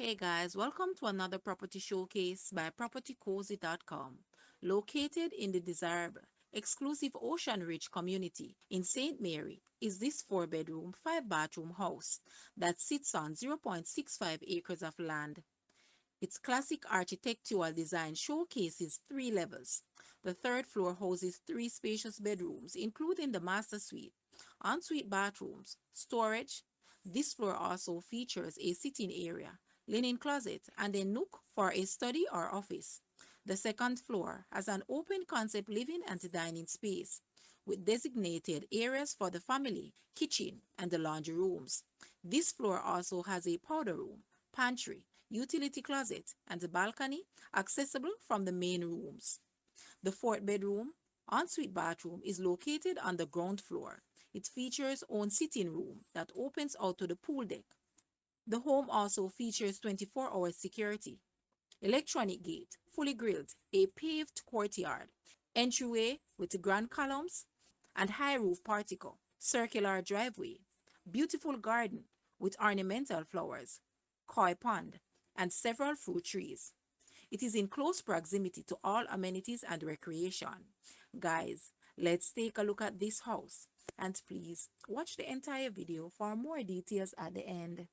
Hey guys, welcome to another property showcase by propertycozy.com. Located in the desirable, exclusive Ocean Ridge community in St. Mary is this 4-bedroom, 5-bathroom house that sits on 0.65 acres of land. Its classic architectural design showcases 3 levels. The third floor houses 3 spacious bedrooms, including the master suite, ensuite bathrooms, storage. This floor also features a sitting area, linen closet, and a nook for a study or office. The second floor has an open concept living and dining space with designated areas for the family, kitchen, and the laundry rooms. This floor also has a powder room, pantry, utility closet, and a balcony accessible from the main rooms. The fourth bedroom, ensuite bathroom is located on the ground floor. It features own sitting room that opens out to the pool deck. The home also features 24-hour security, electronic gate, fully grilled, a paved courtyard, entryway with grand columns and high roof portico, circular driveway, beautiful garden with ornamental flowers, koi pond, and several fruit trees. It is in close proximity to all amenities and recreation. Guys, let's take a look at this house, and please watch the entire video for more details at the end.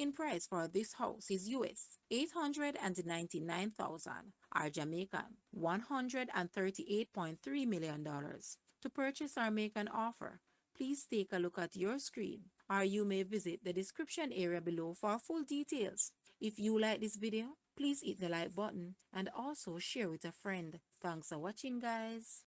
asking price for this house is US $899,000 or Jamaican $138.3 million. To purchase or make an offer, please take a look at your screen or you may visit the description area below for full details. If you like this video, please hit the like button and also share with a friend. Thanks for watching, guys.